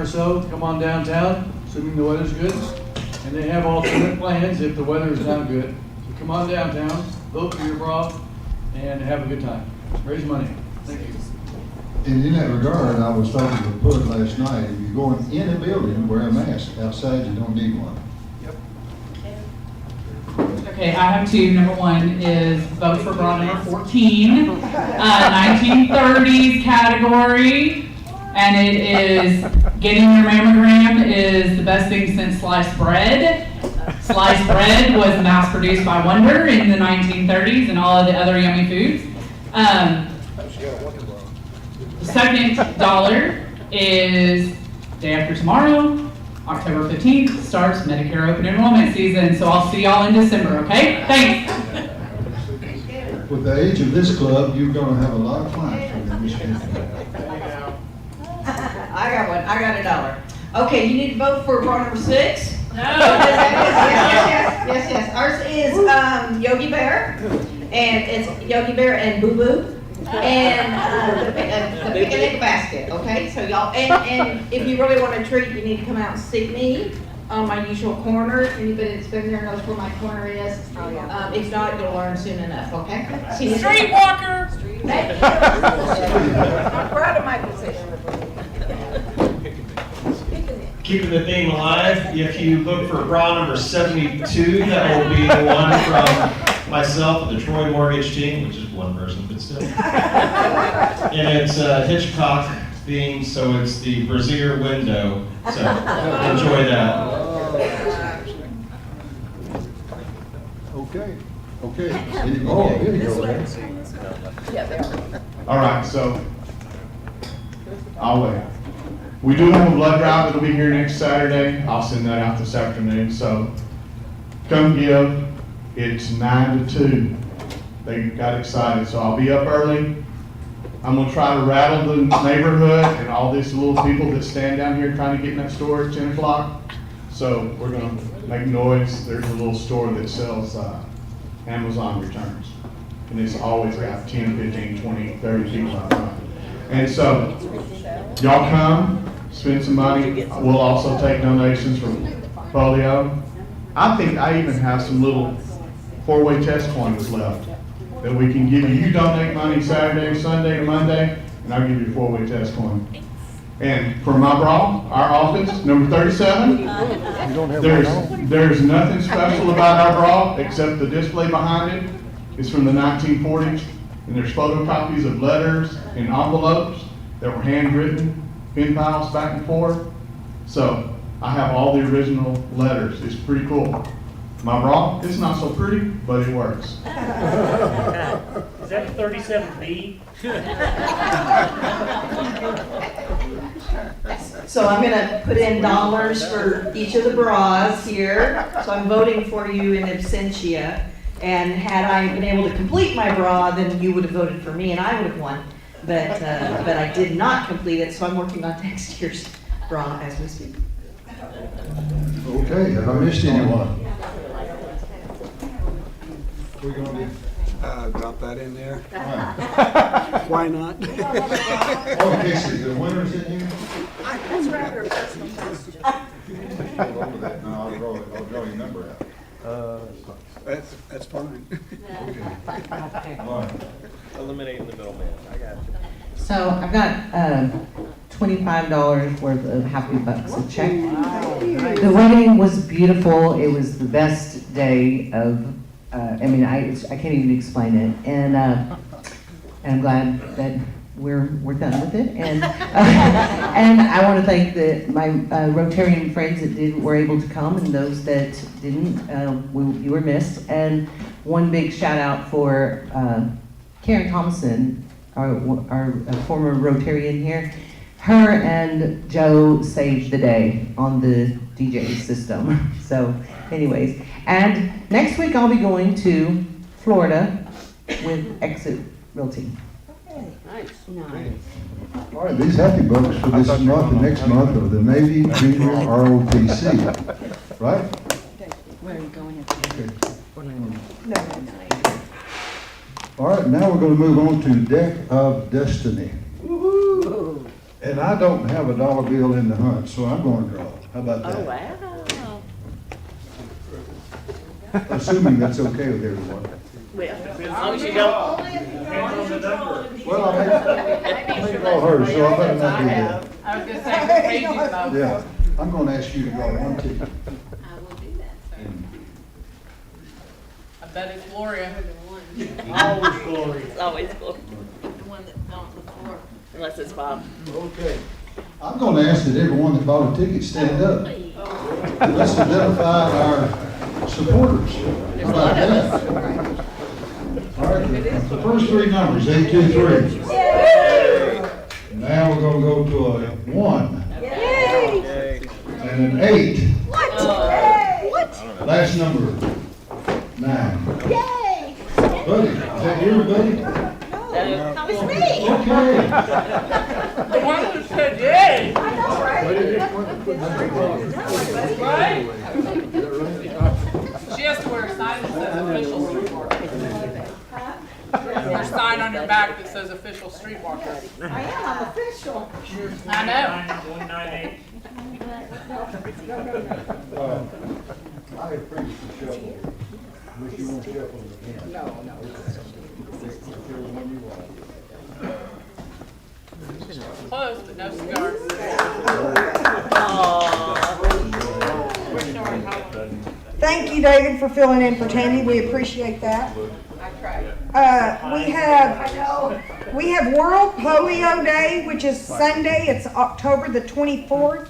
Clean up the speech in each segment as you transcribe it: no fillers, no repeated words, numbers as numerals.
or so to come on downtown, assuming the weather's good. And they have alternate plans if the weather is not good. So come on downtown, vote for your bra, and have a good time. Raise money. Thank you. And in that regard, I was talking to the put last night, if you're going in a building, wear a mask. Outside, you don't need one. Okay, I have two. Number one is vote for bra number 14, 1930s category, and it is getting your mammogram is the best thing since sliced bread. Sliced bread was mass produced by Wonder in the 1930s and all of the other yummy foods. The second dollar is day after tomorrow. October 15th starts Medicare open enrollment season, so I'll see y'all in December, okay? Thanks. With the age of this club, you're gonna have a lot of clients from the Michigan. I got one. I got $1. Okay, you need to vote for bra number 6. No. Yes. Ours is Yogi Bear, and it's Yogi Bear and Boo Boo, and the picnic basket. Okay, so y'all, and if you really want a treat, you need to come out and see me on my usual corner. Anybody that's been there knows where my corner is. If not, you'll learn soon enough. Okay. Streetwalker. Thank you. I'm proud of my position. Keeping the theme alive, if you look for bra number 72, that will be the one from myself and the Troy Mortgage team, which is one person, but still. And it's Hitchcock themed, so it's the brassiere window. So enjoy that. Okay. Oh, here you go. Yeah, they are. All right, so I'll wait. We do have a blood drive that'll be here next Saturday. I'll send that out this afternoon. So come give. It's 9 to 2. They got excited, so I'll be up early. I'm gonna try to rattle the neighborhood and all these little people that stand down here trying to get in that store at 10 o'clock. So we're gonna make noise. There's a little store that sells Amazon returns. And it's always got 10, 15, 20, 30 people out front. And so y'all come, spend some money. We'll also take donations from Polio. I think I even have some little 4-way test coins left that we can give you. You donate money Saturday, Sunday, or Monday, and I'll give you a 4-way test coin. And for my bra, our office, number 37, there's nothing special about our bra except the display behind it. It's from the 1940s, and there's photocopies of letters in envelopes that were handwritten, pen pals back and forth. So I have all the original letters. It's pretty cool. My bra, it's not so pretty, but it works. Is that 37B? So I'm gonna put in dollars for each of the bras here. So I'm voting for you in absentia. And had I been able to complete my bra, then you would have voted for me and I would have won. But I did not complete it, so I'm working on next year's bra as we speak. Okay, have I missed anyone? We're gonna do. Drop that in there. Right. Why not? Oh, okay, so the winners in here? That's rather a personal question. Hold on to that. No, I'll draw your number out. That's fine. Okay. All right. Eliminating the middleman. I got you. So I've got $25 worth of Happy Bucks, a check. The wedding was beautiful. It was the best day of, I can't even explain it. And I'm glad that we're done with it. And and I want to thank my Rotarian friends that were able to come, and those that didn't, you were missed. And one big shout out for Karen Thompson, our former Rotarian here. Her and Joe saved the day on the DJ system. So anyways, and next week I'll be going to Florida with Exit Realty. Nice. All right, these happy bucks for this month and next month are the Navy Junior ROTC, right? Where are you going? Okay. No. All right, now we're going to move on to Deck of Destiny. Woohoo! And I don't have a dollar bill in the hunt, so I'm gonna draw. How about that? Oh, wow. Assuming that's okay with everyone. Well, as long as you don't. Well, I may draw hers, so I better not do that. I was gonna say, Katie's vote. Yeah, I'm gonna ask you to draw one ticket. I will do that, sir. I bet it's Gloria. Always glory. It's always cool, The one that fell on the floor. unless it's Bob. Okay. I'm gonna ask that everyone that bought a ticket stand up. Let's identify our supporters. How about that? All right, the first three numbers, 823. Now we're gonna go to a 1. And an 8. What? Last number, 9. Yay! Buddy, is that you, buddy? No, it's me. Okay. The one who said yay. I know, right? Right? She has to wear a sign that says official streetwalker. Or a sign on your back that says official streetwalker. I am, I'm official. I know. 198. I have previously shuffled. Unless you want to shuffle again. No. Close, but no cigars. Thank you, David, for filling in for Tammy. We appreciate that. I tried. We have World Polio Day, which is Sunday. It's October the 24th.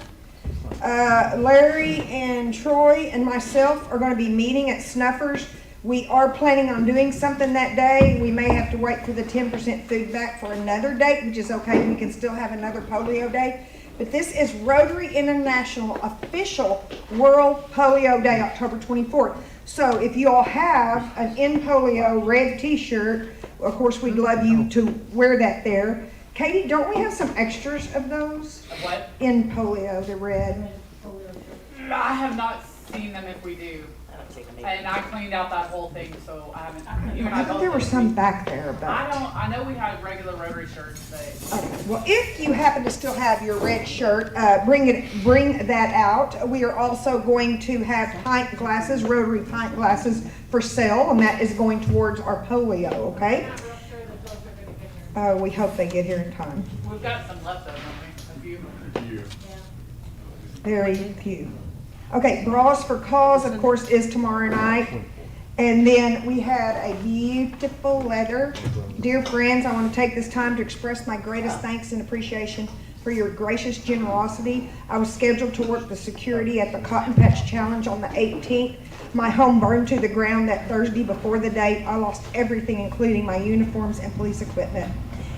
Larry and Troy and myself are going to be meeting at Snuffers. We are planning on doing something that day. We may have to wait for the 10% food back for another date, which is okay. We can still have another polio day. But this is Rotary International official World Polio Day, October 24th. So if you all have an In Polio red t-shirt, of course, we'd love you to wear that there. Katie, don't we have some extras of those? Of what? In Polio, the red. I have not seen them if we do. I don't see them either. And I cleaned out that whole thing, so I haven't. You and I I thought both there were did. some back there, but. I know we had regular Rotary shirts, but Okay. Well, if you happen to still have your red shirt, bring that out. We are also going to have pint glasses, Rotary pint glasses for sale, and that is going towards our polio, okay? We hope they get here in time. we've got some left over, a few. Very few. Okay, Bras for Cause, of course, is tomorrow night. And then we had a beautiful letter. Dear friends, I want to take this time to express my greatest thanks and appreciation for your gracious generosity. I was scheduled to work the security at the Cotton Patch Challenge on the 18th. My home burned to the ground that Thursday before the date. I lost everything, including my uniforms and police equipment.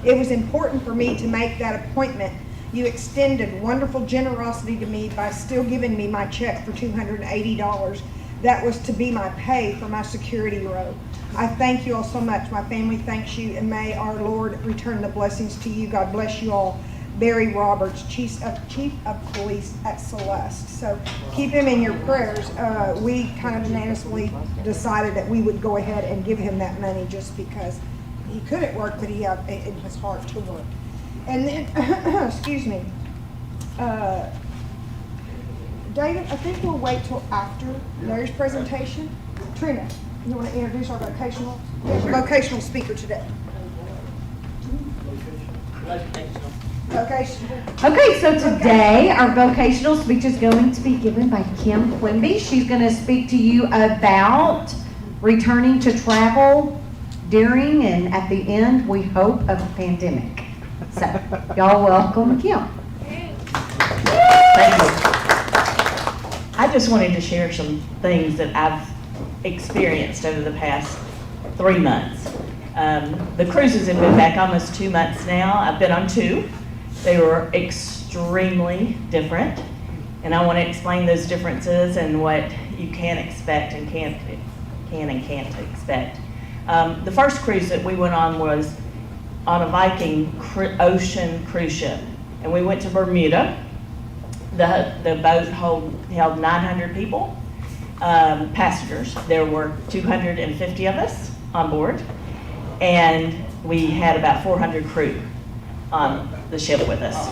It was important for me to make that appointment. You extended wonderful generosity to me by still giving me my check for $280. That was to be my pay for my security row. I thank you all so much. My family thanks you, and may our Lord return the blessings to you. God bless you all. Barry Roberts, Chief of Police at Celeste. So keep him in your prayers. We kind of unanimously decided that we would go ahead and give him that money just because he couldn't work, but he had in his heart to work. And then, excuse me, David, I think we'll wait till after Larry's presentation. Trina, you want to introduce our vocational speaker today? Vocational. Okay, so today our vocational speech is going to be given by Kim Quimby. She's going to speak to you about returning to travel during and at the end, we hope, of a pandemic. So, y'all welcome Kim. Thank you. I just wanted to share some things that I've experienced over the past 3 months. The cruises have been back almost 2 months now. I've been on 2. They were extremely different, and I want to explain those differences and what you can expect and can't expect. The first cruise that we went on was on a Viking ocean cruise ship, and we went to Bermuda. The boat held 900 people, passengers. There were 250 of us on board, and we had about 400 crew on the ship with us.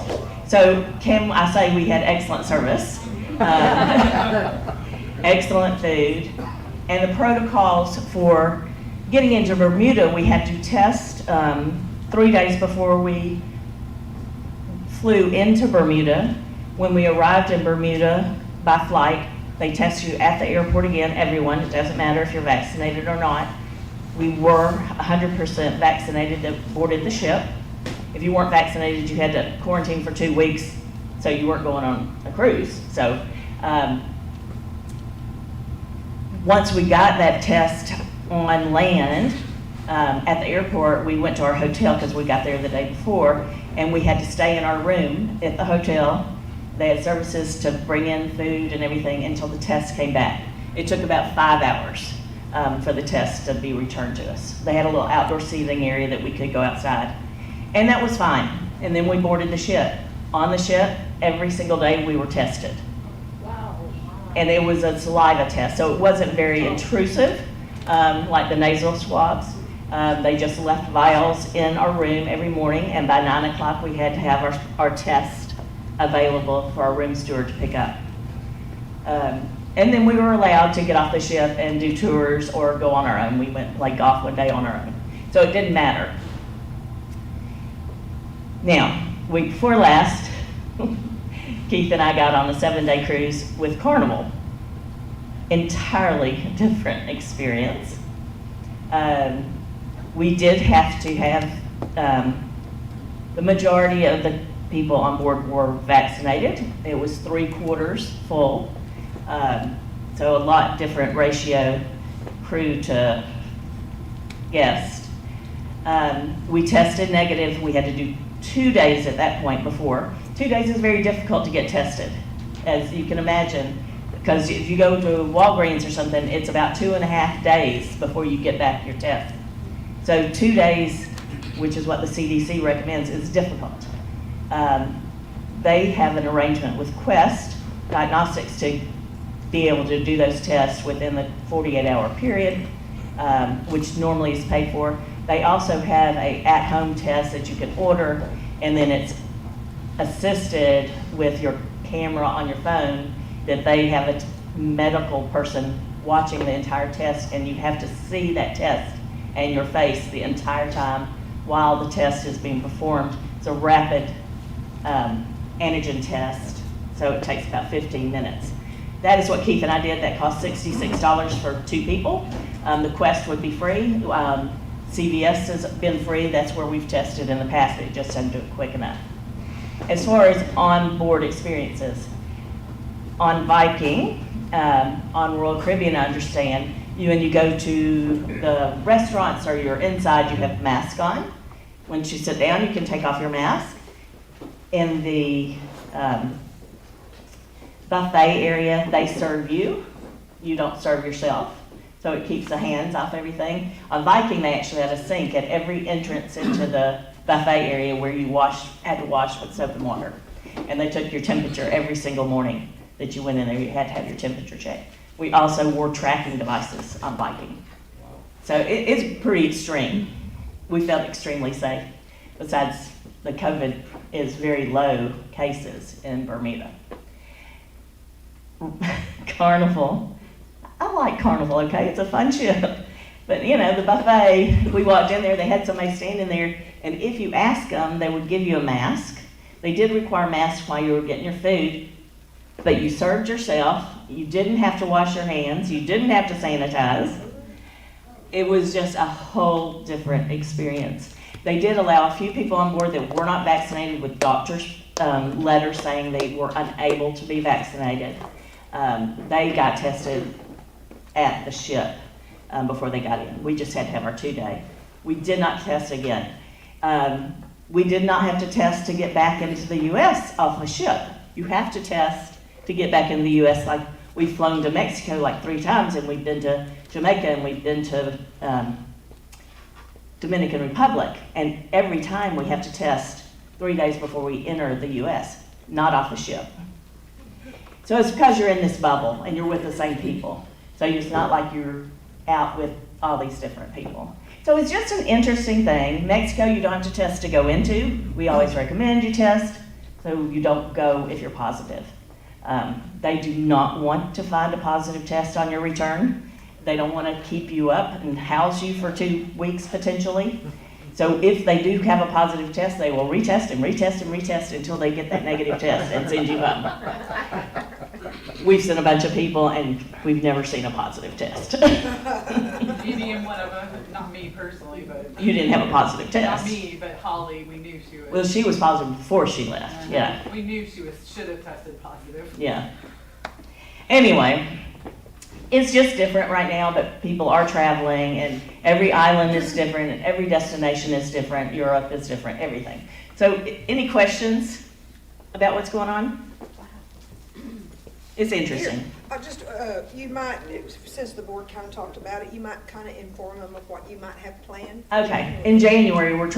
So can I say we had excellent service, excellent food, and the protocols for getting into Bermuda, we had to test 3 days before we flew into Bermuda. When we arrived in Bermuda by flight, they test you at the airport again, everyone. It doesn't matter if you're vaccinated or not. We were 100% vaccinated that boarded the ship. If you weren't vaccinated, you had to quarantine for 2 weeks, so you weren't going on a cruise. So once we got that test on land at the airport, we went to our hotel because we got there the day before, and we had to stay in our room at the hotel. They had services to bring in food and everything until the test came back. It took about 5 hours for the test to be returned to us. They had a little outdoor seating area that we could go outside, and that was fine. And then we boarded the ship. On the ship, every single day we were tested. And it was a saliva test, so it wasn't very intrusive, like the nasal swabs. They just left vials in our room every morning, and by 9 o'clock we had to have our test available for our room steward to pick up. And then we were allowed to get off the ship and do tours or go on our own. We went play golf one day on our own. So it didn't matter. Now, week before last, Keith and I got on a 7-day cruise with Carnival. Entirely different experience. We did have to have, the majority of the people on board were vaccinated. It was 3/4 full. So a lot different ratio crew to guest. We tested negative. We had to do 2 days at that point before. 2 days is very difficult to get tested, as you can imagine, because if you go to Walgreens or something, it's about 2.5 days before you get back your test. So 2 days, which is what the CDC recommends, is difficult. They have an arrangement with Quest Diagnostics to be able to do those tests within the 48-hour period, which normally is paid for. They also have a at-home test that you can order, and then it's assisted with your camera on your phone, that they have a medical person watching the entire test, and you have to see that test and your face the entire time while the test is being performed. It's a rapid antigen test, so it takes about 15 minutes. That is what Keith and I did. That cost $66 for 2 people. The Quest would be free. CVS has been free. That's where we've tested in the past. It just doesn't do it quick enough. As far as on-board experiences, on Viking, on Royal Caribbean, I understand, when you go to the restaurants or you're inside, you have masks on. Once you sit down, you can take off your mask. In the buffet area, they serve you. You don't serve yourself. So it keeps the hands off everything. On Viking, they actually had a sink at every entrance into the buffet area where you had to wash with soap and water. And they took your temperature every single morning that you went in there. You had to have your temperature checked. We also wore tracking devices on Viking. So it's pretty extreme. We felt extremely safe. Besides, the COVID is very low cases in Bermuda. Carnival. I like Carnival, okay? It's a fun ship. But, you know, the buffet, we walked in there, they had somebody standing there, and if you ask them, they would give you a mask. They did require masks while you were getting your food, but you served yourself. You didn't have to wash your hands. You didn't have to sanitize. It was just a whole different experience. They did allow a few people on board that were not vaccinated with doctors' letters saying they were unable to be vaccinated. They got tested at the ship before they got in. We just had to have our 2-day. We did not test again. We did not have to test to get back into the U.S. off the ship. You have to test to get back in the U.S. Like, we've flown to Mexico like 3 times, and we've been to Jamaica, and we've been to Dominican Republic, and every time we have to test 3 days before we enter the U.S., not off the ship. So it's because you're in this bubble, and you're with the same people. So it's not like you're out with all these different people. So it's just an interesting thing. Mexico, you don't have to test to go into. We always recommend you test. so you don't go if you're positive. They do not want to find a positive test on your return. They don't want to keep you up and house you for 2 weeks potentially. So if they do have a positive test, they will retest and retest and retest until they get that negative test and send you home. We've sent a bunch of people and we've never seen a positive test. Maybe in one of them, not me personally, but. You didn't have a positive test. Not me, but Holly, we knew she was. Well, she was positive before she left, yeah. We knew she should have tested positive. Yeah. Anyway, it's just different right now, but people are traveling and every island is different and every destination is different. Europe is different, everything. So any questions about what's going on? It's interesting. You might, since the board kind of talked about it, you might kind of inform them of what you might have planned. Okay, in January, we're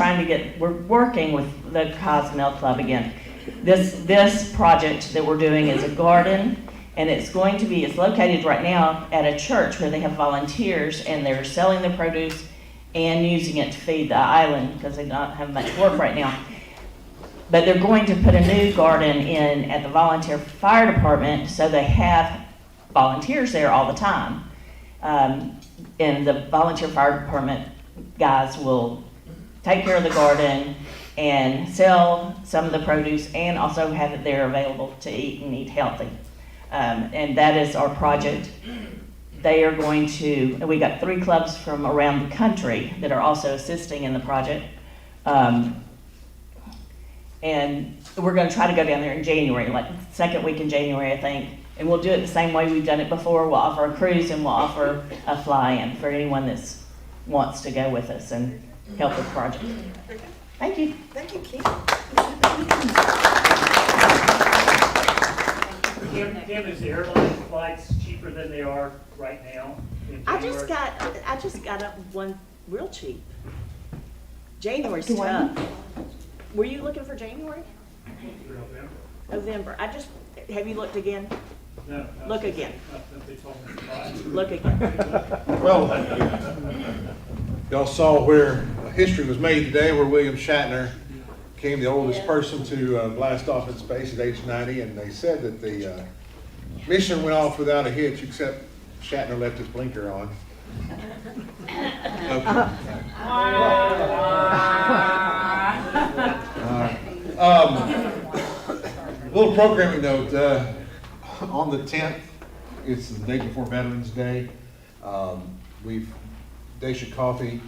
working with the Cozumel Club again. This project that we're doing is a garden, and it's located right now at a church where they have volunteers, and they're selling the produce and using it to feed the island because they don't have much work right now. But they're going to put a new garden in at the volunteer fire department, so they have volunteers there all the time. And the volunteer fire department guys will take care of the garden and sell some of the produce and also have it there available to eat and eat healthy. And that is our project. They are going to, we got 3 clubs from around the country that are also assisting in the project. And we're going to try to go down there in January, like the second week in January, I think. And we'll do it the same way we've done it before. We'll offer a cruise and we'll offer a fly-in for anyone that wants to go with us and help with the project. Thank you. Thank you, Keith. Kim, is the airline flights cheaper than they are right now? in I just January? got up one real cheap. January's Do I? tough. Were you looking for January? November. Have you looked again? No. Look again. They told me to buy. Look again. Well, y'all saw where history was made today, where William Shatner became the oldest person to blast off in space at age 90, and they said that the mission went off without a hitch, except Shatner left his blinker on. Okay. Little programming note, on the 10th, it's the day before Veterans Day. Daisha Coffey,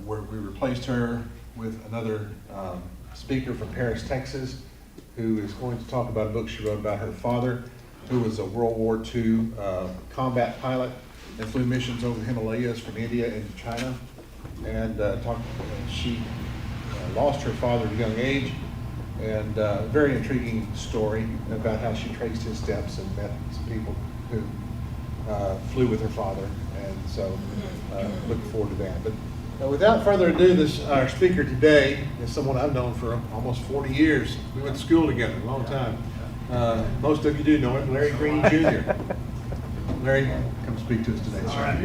where we replaced her with another speaker from Paris, Texas, who is going to talk about a book she wrote about her father, who was a World War II combat pilot and flew missions over the Himalayas from India into China. And she lost her father at a young age, and a very intriguing story about how she traced his steps and met some people who flew with her father. And so looking forward to that. But without further ado, our speaker today is someone I've known for almost 40 years. We went to school together a long time. Most of you do know him, Larry Green Jr. Larry, come speak to us today. All right.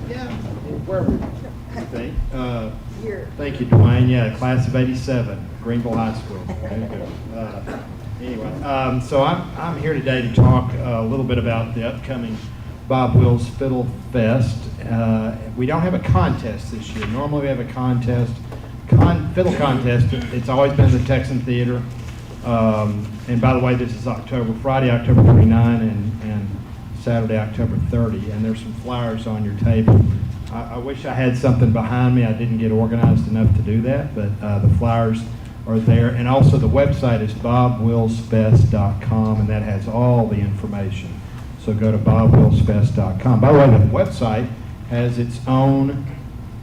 Yeah, wherever you think. Thank you, Dwayne. Yeah, class of '87, Greenville High School. There you go. Anyway, so I'm here today to talk a little bit about the upcoming Bob Wills Fiddle Fest. We don't have a contest this year. Normally we have a contest, Fiddle Contest. It's always been the Texan Theater. And by the way, this is Friday, October 29, and Saturday, October 30, and there's some flyers on your table. I wish I had something behind me. I didn't get organized enough to do that, but the flyers are there. And also the website is bobwillsfest.com, and that has all the information. So go to bobwillsfest.com. By the way, the website has its own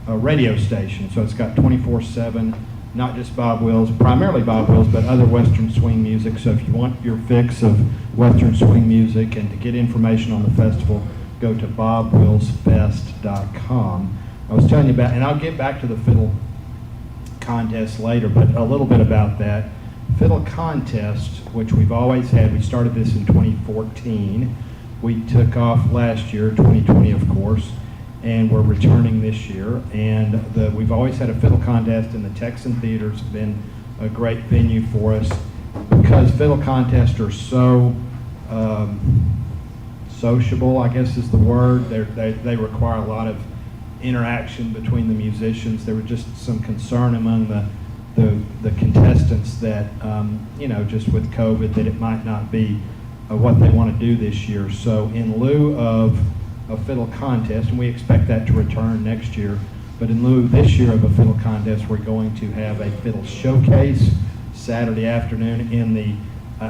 radio station, so it's got 24/7, not just Bob Wills, primarily Bob Wills, but other Western swing music. So if you want your fix of Western swing music and to get information on the festival, go to bobwillsfest.com. I was telling you about, and I'll get back to the Fiddle Contest later, but a little bit about that. Fiddle Contest, which we've always had, we started this in 2014. We took off last year, 2020 of course, and we're returning this year. And we've always had a fiddle contest, and the Texan Theater's been a great venue for us because fiddle contests are so sociable, I guess is the word. They require a lot of interaction between the musicians. There was just some concern among the contestants that, just with COVID, that it might not be what they want to do this year. So in lieu of a fiddle contest, and we expect that to return next year, but in lieu this year of a fiddle contest, we're going to have a fiddle showcase Saturday afternoon in the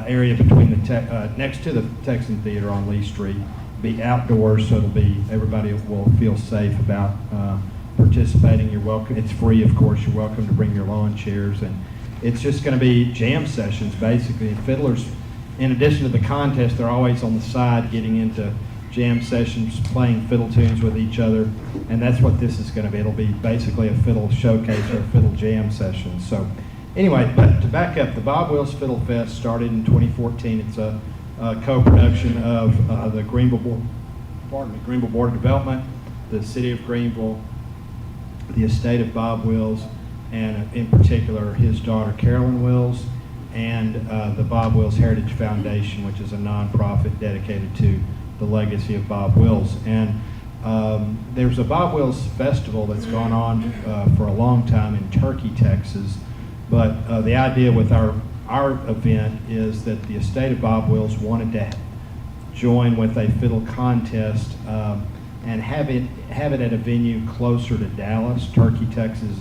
area between the next to the Texan Theater on Lee Street. Be outdoors, so everybody will feel safe about participating. You're welcome. It's free, of course. You're welcome to bring your lawn chairs, and it's just going to be jam sessions basically. And fiddlers, in addition to the contest, they're always on the side getting into jam sessions, playing fiddle tunes with each other, and that's what this is going to be. It'll be basically a fiddle showcase or a fiddle jam session. So anyway, but to back up, the Bob Wills Fiddle Fest started in 2014. It's a co-production of the Greenville Board of Development, the City of Greenville, the estate of Bob Wills, and in particular his daughter Carolyn Wills, and the Bob Wills Heritage Foundation, which is a nonprofit dedicated to the legacy of Bob Wills. And there's a Bob Wills Festival that's gone on for a long time in Turkey, Texas. But the idea with our event is that the estate of Bob Wills wanted to join with a fiddle contest and have it at a venue closer to Dallas. Turkey, Texas,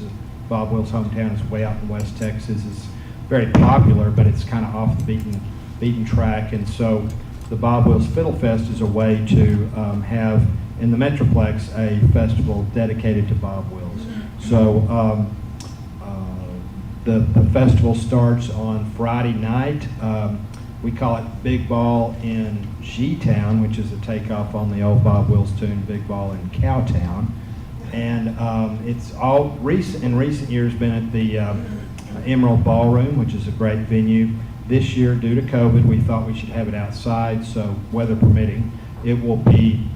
Bob Wills' hometown, is way out in West Texas. It's very popular, but it's kind of off the beaten track. And so the Bob Wills Fiddle Fest is a way to have in the Metroplex a festival dedicated to Bob Wills. So the festival starts on Friday night. We call it Big Ball in G-Town, which is a takeoff on the old Bob Wills tune, Big Ball in Cowtown. And it's all in recent years been at the Emerald Ballroom, which is a great venue. This year, due to COVID, we thought we should have it outside, so weather permitting, it will be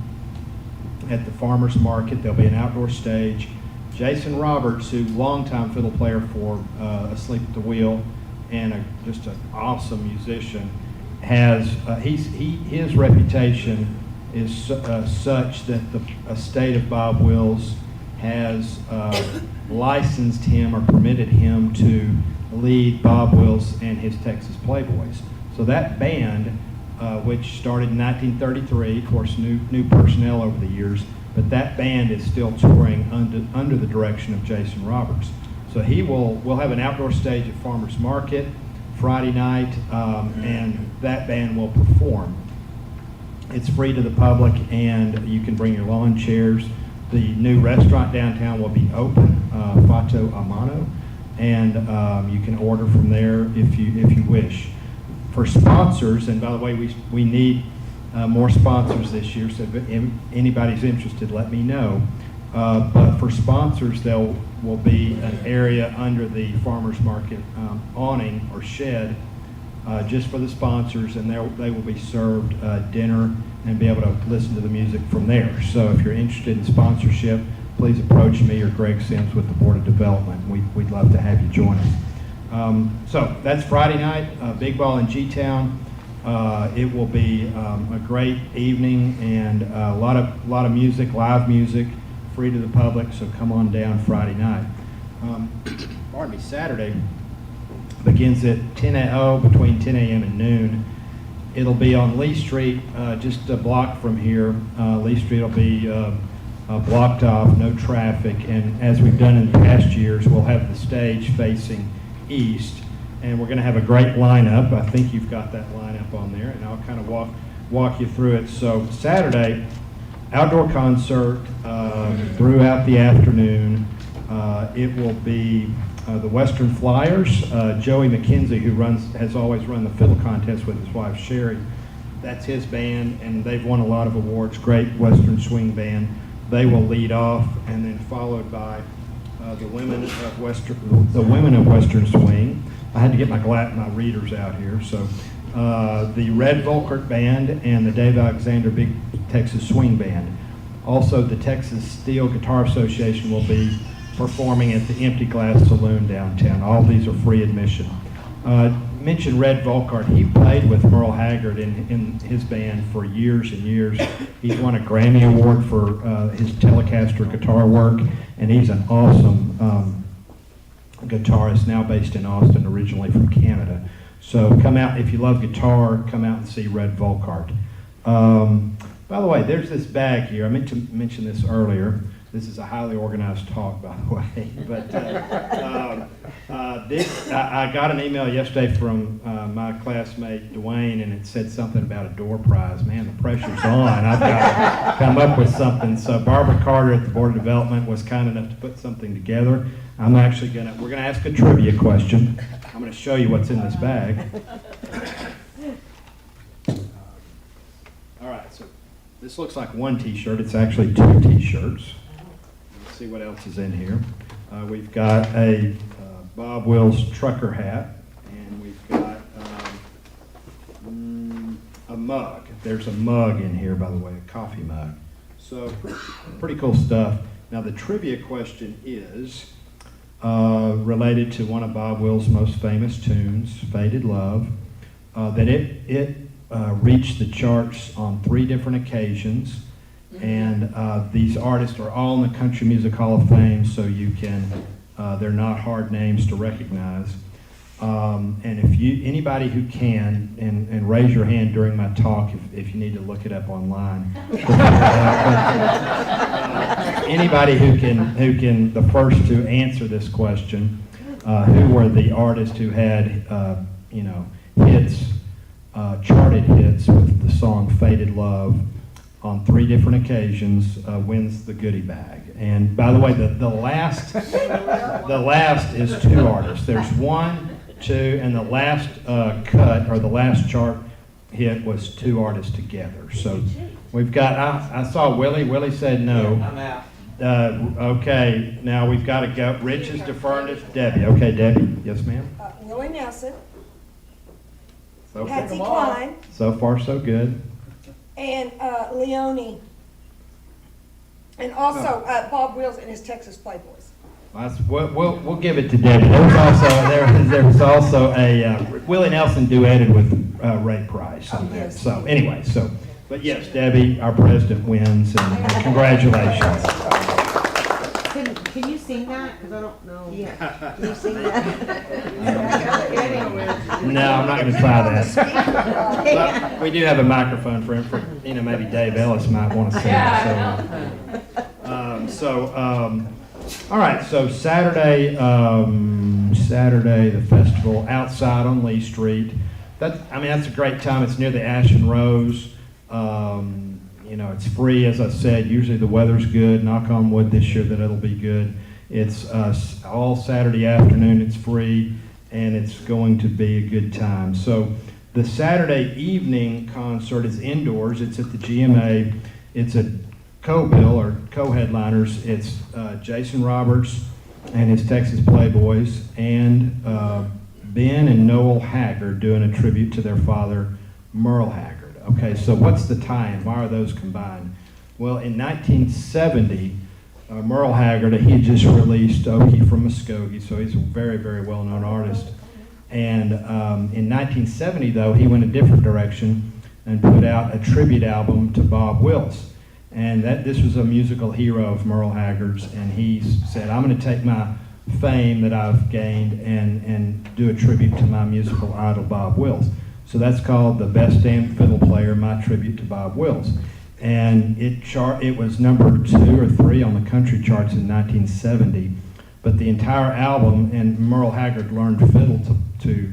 at the Farmers Market. There'll be an outdoor stage. Jason Roberts, who's longtime fiddle player for Asleep at the Wheel and just an awesome musician, has his reputation is such that the estate of Bob Wills has licensed him or permitted him to lead Bob Wills and his Texas Playboys. So that band, which started in 1933, of course new personnel over the years, but that band is still touring under the direction of Jason Roberts. So we'll have an outdoor stage at Farmers Market Friday night, and that band will perform. It's free to the public, and you can bring your lawn chairs. The new restaurant downtown will be open, Fato Amano, and you can order from there if you wish. For sponsors, and by the way, we need more sponsors this year, so if anybody's interested, let me know. But for sponsors, there will be an area under the farmers market awning or shed just for the sponsors, and they will be served dinner and be able to listen to the music from there. So if you're interested in sponsorship, please approach me or Greg Sims with the Board of Development. We'd love to have you join us. So that's Friday night, Big Ball in G-Town. It will be a great evening and a lot of music, live music, free to the public, so come on down Friday night. Pardon me, Saturday begins at between 10 a.m. and noon. It'll be on Lee Street, just a block from here. Lee Street will be blocked off, no traffic, and as we've done in past years, we'll have the stage facing east, and we're going to have a great lineup. I think you've got that lineup on there, and I'll kind of walk you through it. So Saturday, outdoor concert throughout the afternoon. It will be the Western Flyers. Joey McKenzie, who has always run the fiddle contest with his wife Sherry, that's his band, and they've won a lot of awards. Great Western swing band. They will lead off, and then followed by the women of Western Swing. I had to get my readers out here. So the Red Volkert Band and the Dave Alexander Big Texas Swing Band. Also, the Texas Steel Guitar Association will be performing at the Empty Glass Saloon downtown. All these are free admission. Mentioned Red Volkart. He played with Merle Haggard in his band for years and years. He's won a Grammy Award for his Telecaster guitar work, and he's an awesome guitarist, now based in Austin, originally from Canada. So come out, if you love guitar, come out and see Red Volkart. By the way, there's this bag here. I meant to mention this earlier. This is a highly organized talk, by the way. But I got an email yesterday from my classmate Dwayne, and it said something about a door prize. Man, the pressure's on. I've got to come up with something. So Barbara Carter at the Board of Development was kind enough to put something together. I'm actually we're gonna ask a trivia question. I'm gonna show you what's in this bag. All right, so this looks like one t-shirt. It's actually two t-shirts. Let's see what else is in here. We've got a Bob Wills trucker hat, and we've got a mug. There's a mug in here, by the way, a coffee mug. So pretty cool stuff. Now the trivia question is related to one of Bob Wills' most famous tunes, Faded Love, that it reached the charts on 3 different occasions. And these artists are all in the Country Music Hall of Fame, so you can, they're not hard names to recognize. And if anybody who can, and raise your hand during my talk if you need to look it up online. Anybody who can, the first to answer this question, who were the artists who had, hits, charted hits with the song Faded Love on 3 different occasions, wins the goodie bag. And by the way, the last is 2 artists. There's 1, 2, and the last cut, or the last chart hit was 2 artists together. So we've got, I saw Willie. Willie said no. I'm out. Okay, now we've got to go. Rich is deferring to Debbie. Okay, Debbie. Yes, ma'am. Willie Nelson, So Patsy Cline, so far, so good. and Leone. And also Bob Wills and his Texas Playboys. We'll give it to Debbie. There was also a Willie Nelson duetted with Ray Price on there. So anyway, but yes, Debbie, our president, wins, and congratulations. Can you sing that? Because I don't know. Yeah. Can you sing that? No, I'm not going to try that. But we do have a microphone for maybe Dave Ellis might want to sing. All right, so Saturday, the festival outside on Lee Street. That's a great time. It's near the Ash and Rose. It's free, as I said. Usually the weather's good. Knock on wood this year that it'll be good. It's all Saturday afternoon. It's free, and it's going to be a good time. So the Saturday evening concert is indoors. It's at the GMA. It's a co-bill or co-headliners. It's Jason Roberts and his Texas Playboys, and Ben and Noel Haggard doing a tribute to their father, Merle Haggard. Okay, so what's the tie-in? Why are those combined? Well, in 1970, Merle Haggard, he had just released Okie from Muskogee, so he's a very, very well-known artist. And in 1970, though, he went a different direction and put out a tribute album to Bob Wills. And this was a musical hero of Merle Haggard's, and he said, I'm going to take my fame that I've gained and do a tribute to my musical idol, Bob Wills. So that's called The Best Damn Fiddle Player, My Tribute to Bob Wills. And it was number 2 or 3 on the country charts in 1970. But the entire album, and Merle Haggard learned fiddle to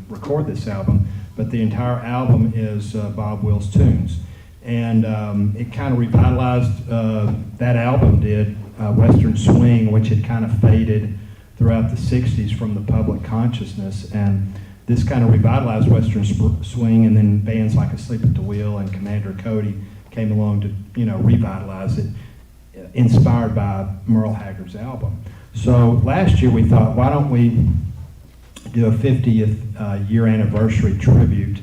record this album, but the entire album is Bob Wills tunes. And it kind of revitalized, that album did, Western Swing, which had kind of faded throughout the 60s from the public consciousness. And this kind of revitalized Western Swing, and then bands like Asleep at the Wheel and Commander Cody came along to, revitalize it, inspired by Merle Haggard's album. So last year we thought, why don't we do a 50th year anniversary tribute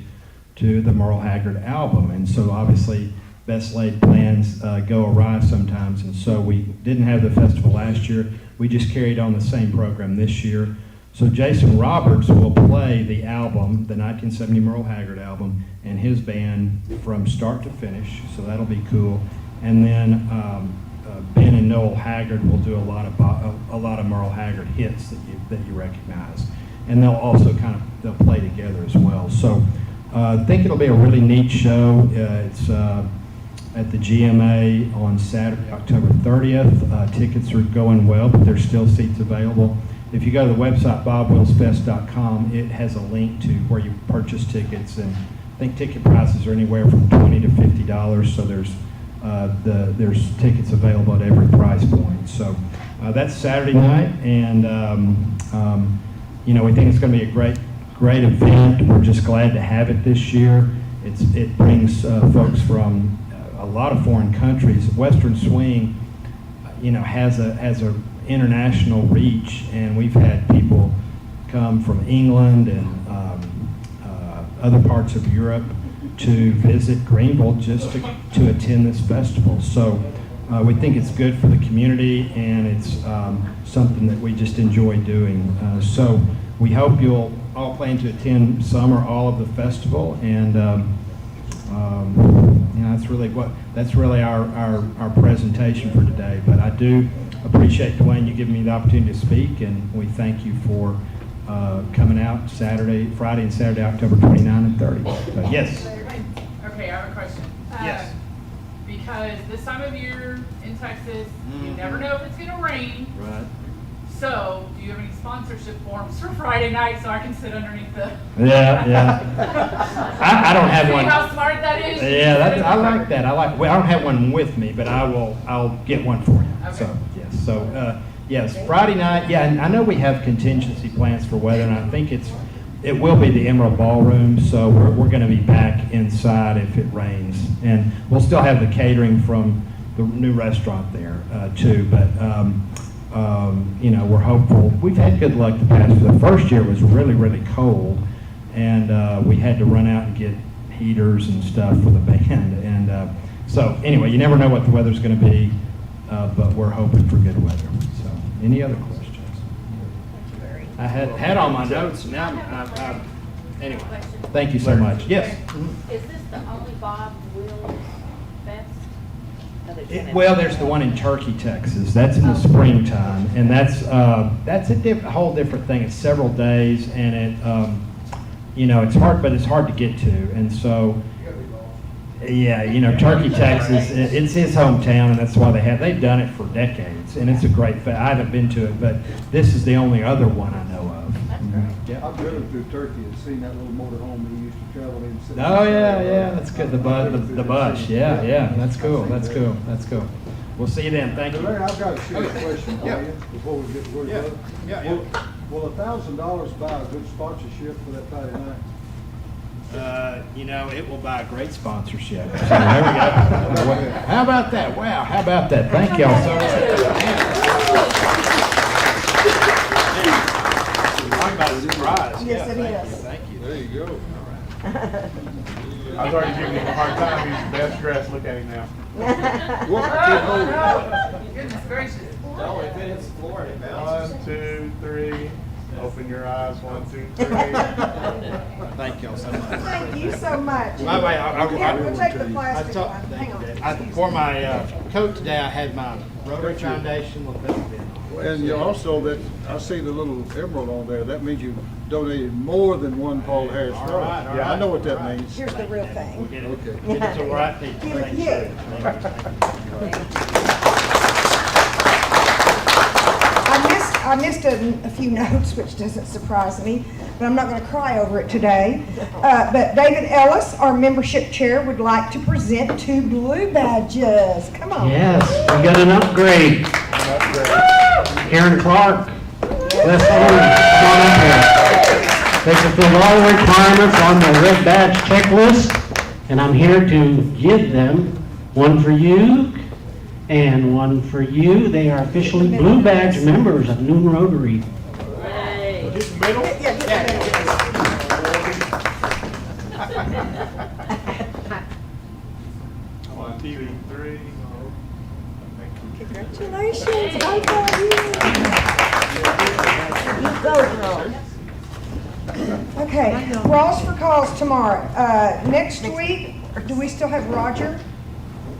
to the Merle Haggard album? And so obviously best laid plans go awry sometimes. And so we didn't have the festival last year. We just carried on the same program this year. So Jason Roberts will play the album, the 1970 Merle Haggard album, and his band from start to finish. So that'll be cool. And then Ben and Noel Haggard will do a lot of Merle Haggard hits that you recognize. And they'll also they'll play together as well. So I think it'll be a really neat show. It's at the GMA on Saturday, October 30th. Tickets are going well, but there's still seats available. If you go to the website, bobwillsfest.com, it has a link to where you purchase tickets, and I think ticket prices are anywhere from $20 to $50, so there's tickets available at every price point. So that's Saturday night, and we think it's going to be a great event. We're just glad to have it this year. It brings folks from a lot of foreign countries. Western Swing, has a international reach, and we've had people come from England and other parts of Europe to visit Greenville just to attend this festival. So we think it's good for the community, and it's something that we just enjoy doing. So we hope you'll all plan to attend some or all of the festival, and that's really our presentation for today. But I do appreciate, Dwayne, you giving me the opportunity to speak, and we thank you for coming out Friday and Saturday, October 29 and 30. So, yes. Okay, I have a question. Yes. Because this time of year in Texas, you never know if it's going to rain. Right. So, do you have any sponsorship forms for Friday night so I can sit underneath the... Yeah. I don't have one. See how smart that is? Yeah, I like that. Well, I don't have one with me, but I'll get one for you. Okay. So, yes. So, yes, Friday night. Yeah, and I know we have contingency plans for weather, and I think it will be the Emerald Ballroom. So we're going to be back inside if it rains, and we'll still have the catering from the new restaurant there too. But we're hopeful. We've had good luck the first year was really, really cold, and we had to run out and get heaters and stuff for the band. And so anyway, you never know what the weather's going to be, but we're hoping for good weather. So any other questions? I had all my notes. Now, anyway, thank you so much. Yes? Is this the only Bob Wills Fest? Well, there's the one in Turkey, Texas. That's in the springtime, and that's a whole different thing. It's several days, and it's hard, but it's hard to get to. And so, yeah, Turkey, Texas, it's his hometown, and that's why they've done it for decades, and it's a great fest. I haven't been to it, but this is the only other one I know of. Yeah. I've driven through Turkey and seen that little motorhome he used to travel in. Oh yeah, that's good. The bus, yeah, that's cool. We'll see you then. Thank you. Larry, I've got a serious question for you before we get to work. Yeah. Will $1,000 buy a good sponsorship for that Friday night? It will buy a great sponsorship. So there we go. How about that? Wow, how about that? Thank y'all so much. Talk about a surprise. Yes, it is. Thank you. There you go. I was already giving him a hard time. He's the best dressed. Look at him now. Goodness gracious. No, if it hits the floor, it bounces. 1, 2, 3. Open your eyes. 1, 2, 3. Thank y'all so much. Thank you so much. By the way, Yeah, we'll take the plastic one. Hang on. For my coat today, I had my Rotary Foundation little bit. And you also, I see the little emerald on there. That means you donated more than one Paul Harris All photo. right, all Yeah, I right. know what that means. Here's the real thing. Get it. Okay. Get it to the right people. Thank you. I missed a few notes, which doesn't surprise me, but I'm not going to cry over it today. But David Ellis, our membership chair, would like to present 2 blue badges. Come on. Yes, we got an upgrade. Karen Clark, West Orange, come on up here. They fulfilled all the requirements on the red badge checklist, and I'm here to give them one for you and one for you. They are officially blue badge members of Noon Rotary. Just middle? TV. 3. Congratulations, high five you. You go, girl. Okay, Brawls for Cause tomorrow. Next week, do we still have Roger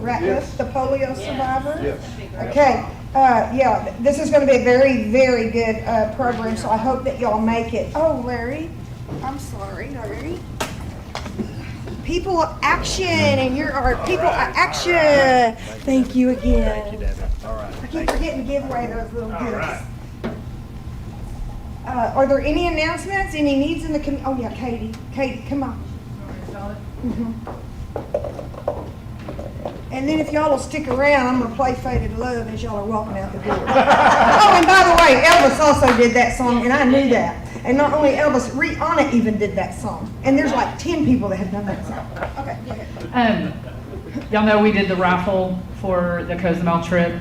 Ratliff, the polio survivor? Yes. Okay, yeah, this is gonna be a very, very good program, so I hope that y'all make it. Oh, Larry, I'm sorry, Larry. People of action, and you're our people of action. Thank you again. Thank you, Debbie. All right. I keep forgetting to give away those little gifts. Are there any announcements, any needs in the community? Oh yeah, Katie, come on. Mhm. And then if y'all will stick around, I'm gonna play Faded Love as y'all are walking out the door. Oh, and by the way, Elvis also did that song, and I knew that. And not only Elvis, Rihanna even did that song. And there's like 10 people that have done that song. Okay, go ahead. Y'all know we did the raffle for the Cozumel trip.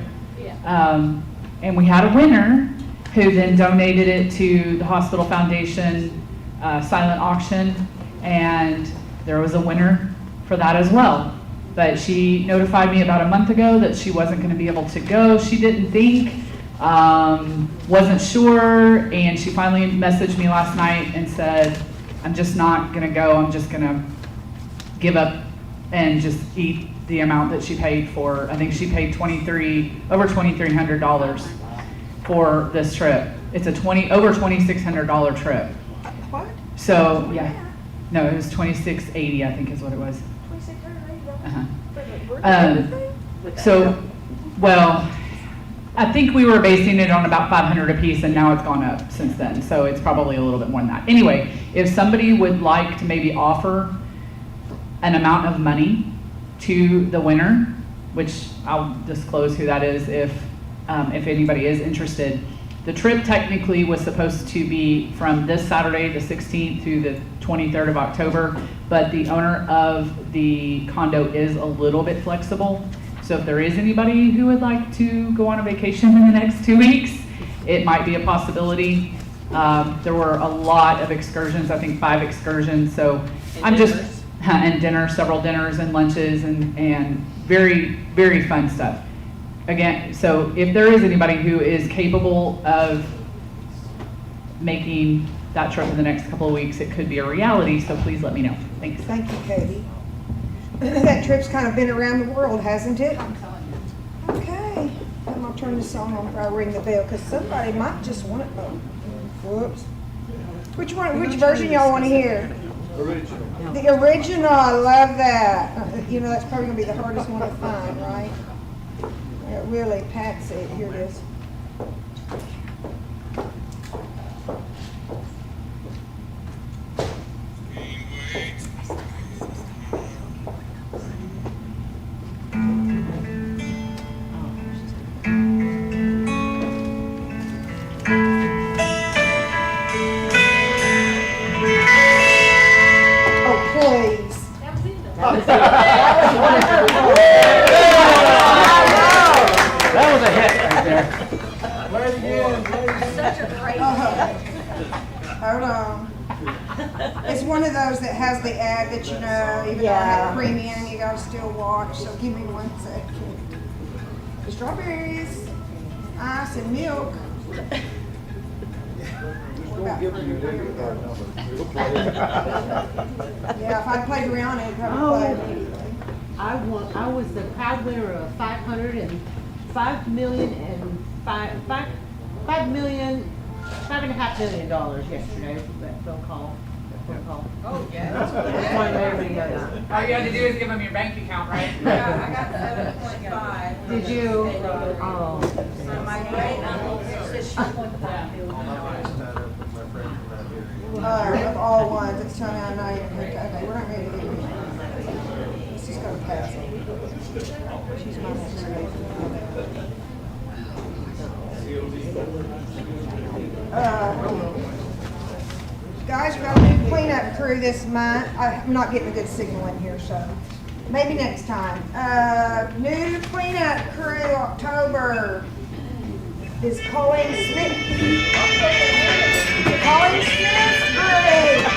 And we had a winner who then donated it to the Hospital Foundation silent auction. And there was a winner for that as well. But she notified me about a month ago that she wasn't going to be able to go. She didn't think, wasn't sure, and she finally messaged me last night and said, I'm just not going to go. I'm just going to give up and just eat the amount that she paid for. I think she paid over $2,300 for this trip. It's a over $2,600 trip. What? So, yeah. No, it was $2,680, I think is what it was. Well, I think we were basing it on about 500 a piece, and now it's gone up since then. So it's probably a little bit more than that. Anyway, if somebody would like to maybe offer an amount of money to the winner, which I'll disclose who that is if anybody is interested. The trip technically was supposed to be from this Saturday, the 16th, through the 23rd of October, but the owner of the condo is a little bit flexible. So if there is anybody who would like to go on a vacation in the next 2 weeks, it might be a possibility. There were a lot of excursions, I think 5 excursions, so and dinner, several dinners and lunches and very, very fun stuff. Again, so if there is anybody who is capable of making that trip in the next couple of weeks, it could be a reality, so please let me know. Thanks. Thank you, Katie. That trip's kind of been around the world, hasn't it? Okay. I'm gonna turn this song on before I ring the bell, because somebody might just want it. Oh, whoops. Which version y'all want to hear? Original. The original, I love that. You know, that's probably gonna be the hardest one to find, right? It really packs it. Here it is. Oh, please. That was a hit right there. Play it again, play it again. Such a great Hold on. It's one of those that has the ad that you know, even though I have premium, you gotta still watch, so give me 1 second. Strawberries, ice, and milk. Give me your debit card number. We'll play it. Yeah, if I played Rihanna, it'd probably play immediately. I was the proud winner of $5.5 million yesterday. That phone call. Oh, yeah. Just wanted everybody to know that. All you had to do is give them your bank account, right? Yeah, I got 7.5. Did you? Oh. So my great uncle says she $6.5 million. Of all ones, it's telling me I know you're okay, we're not ready to get it. Let's just go pass it. She's my next guys, we got a new cleanup crew this month. I'm not getting a good signal in here, so maybe next time. New cleanup crew, October, is Colleen Smith. Colleen Smith's group.